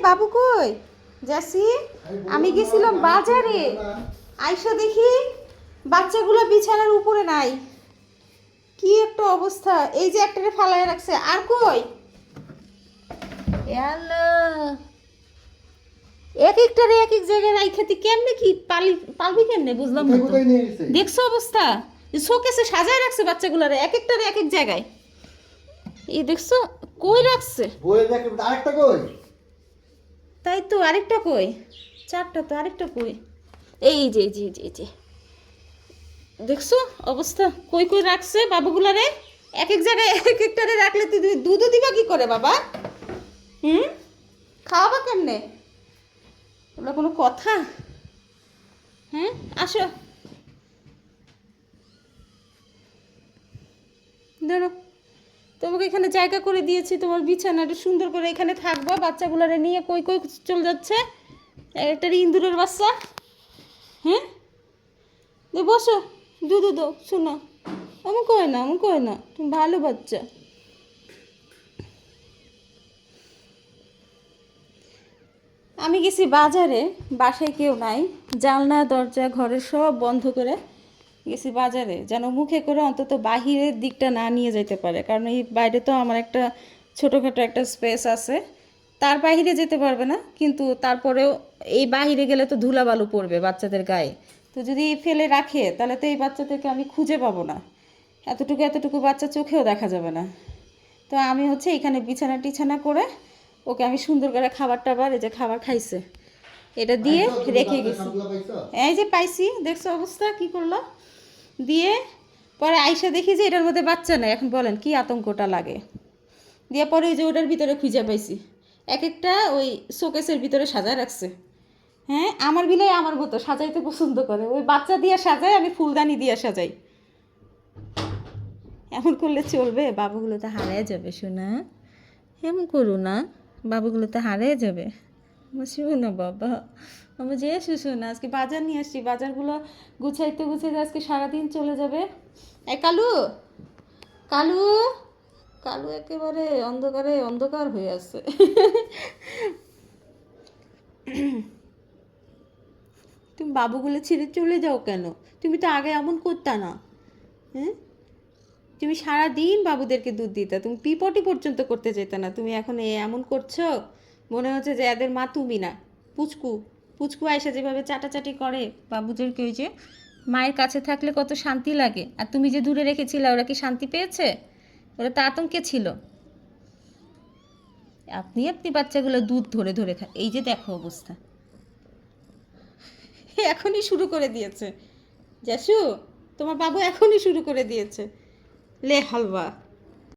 বাবু কই যাসি? আমি গেছিলাম বাজারে, আইসা দেখি বাচ্চাগুলো বিছানার উপরে নাই। কি একটা অবস্থা! এই যে একটারে ফালায় রাখছে, আর কই? এক একটারে এক এক জায়গায় রাইখা তুই কেমনে কি পালবি কেমনে বুঝলাম না তো। দেখছো অবস্থা? শোকেসে সাজায় রাখছে বাচ্চাগুলারে, এক একটারে এক এক জায়গায়। এই দেখছো কই রাখছে? আরেকটা কই? তাই তো, আরেকটা কই? চারটা তো, আরেকটা কই? এই যে এই যে এই যে এই যে দেখছো অবস্থা কই কই রাখছে বাবুগুলারে? এক এক জায়গায় এক একটারে রাখলে তুই দুধও দিবা কি করে বাবা? খাওয়াবা কেমনে? ওগুলো কোনো কথা? হ্যাঁ, আসো ধরো, তোমাকে এখানে জায়গা করে দিয়েছি, তোমার বিছানাটা সুন্দর করে এখানে থাকবা। বাচ্চাগুলোরে নিয়ে কই কই চলে যাচ্ছে একটা ইন্দুরের বাচ্চা। হ্যাঁ, বসো, দুধু দো। শোনো, এমন কয় না, এমন কয় না, তুমি ভালো বাচ্চা। আমি গেছি বাজারে, বাসায় কেউ নাই, জানলা দরজা ঘরের সব বন্ধ করে গেছি বাজারে, যেন মুখে করে অন্তত বাহিরের দিকটা না নিয়ে যেতে পারে। কারণ এই বাইরে তো আমার একটা ছোটোখাটো একটা স্পেস আছে, তার বাইরে যেতে পারবে না। কিন্তু তারপরেও এই বাহিরে গেলে তো ধুলাবালু পড়বে বাচ্চাদের গায়ে, তো যদি ফেলে রাখে তাহলে তো এই বাচ্চাদেরকে আমি খুঁজে পাবো না। এতটুকু এতটুকু বাচ্চা চোখেও দেখা যাবে না। তো আমি হচ্ছে এখানে বিছানা টিছানা করে ওকে আমি সুন্দর করে খাবার টাবার, এই যে খাবার খাইছে, এটা দিয়ে রেখে গেছি। এই যে পাইছি, দেখছো অবস্থা কি করলো? দিয়ে পরে আইসা দেখি যে এটার মধ্যে বাচ্চা নেই। এখন বলেন কি আতঙ্কটা লাগে? দিয়ে পরে ওই যে ওটার ভিতরে খুঁজে পাইছি, এক একটা ওই শোকেসের ভিতরে সাজায় রাখছে। হ্যাঁ, আমার বিলাই আমার মতো সাজাইতে পছন্দ করে, ওই বাচ্চা দিয়ে সাজায়, আমি ফুলদানি দিয়ে সাজাই। এমন করলে চলবে? বাবুগুলো তো হারিয়ে যাবে শোনা, এমন করো না, বাবুগুলো তো হারিয়ে যাবে। আমার শোনো বাবা, আমার যে শোনা, আজকে বাজার নিয়ে আসছি, বাজারগুলো গুছাইতে গুছাইতে আজকে সারাদিন চলে যাবে। এই কালু, কালু, কালু একেবারে অন্ধকারে অন্ধকার হয়ে আছে। তুমি বাবুগুলো ছেড়ে চলে যাও কেন? তুমি তো আগে এমন করতা না। হ্যাঁ, তুমি সারাদিন বাবুদেরকে দুধ দিতে, তুমি পিপটি পর্যন্ত করতে যেতে না, তুমি এখন এমন করছো মনে হচ্ছে যে এদের মা তুমি না। পুচকু, পুচকু আয়সা যেভাবে চাটাচাটি করে বাবুদেরকে, ওই যে মায়ের কাছে থাকলে কত শান্তি লাগে। আর তুমি যে দূরে রেখেছিলে, ওরা কি শান্তি পেয়েছে? ওরা তো আতঙ্কে ছিল। আপনি আপনি বাচ্চাগুলো দুধ ধরে ধরে খায়, এই যে দেখো অবস্থা। এখনই শুরু করে দিয়েছে জাসু, তোমার বাবু এখনই শুরু করে দিয়েছে। লে হালুয়া।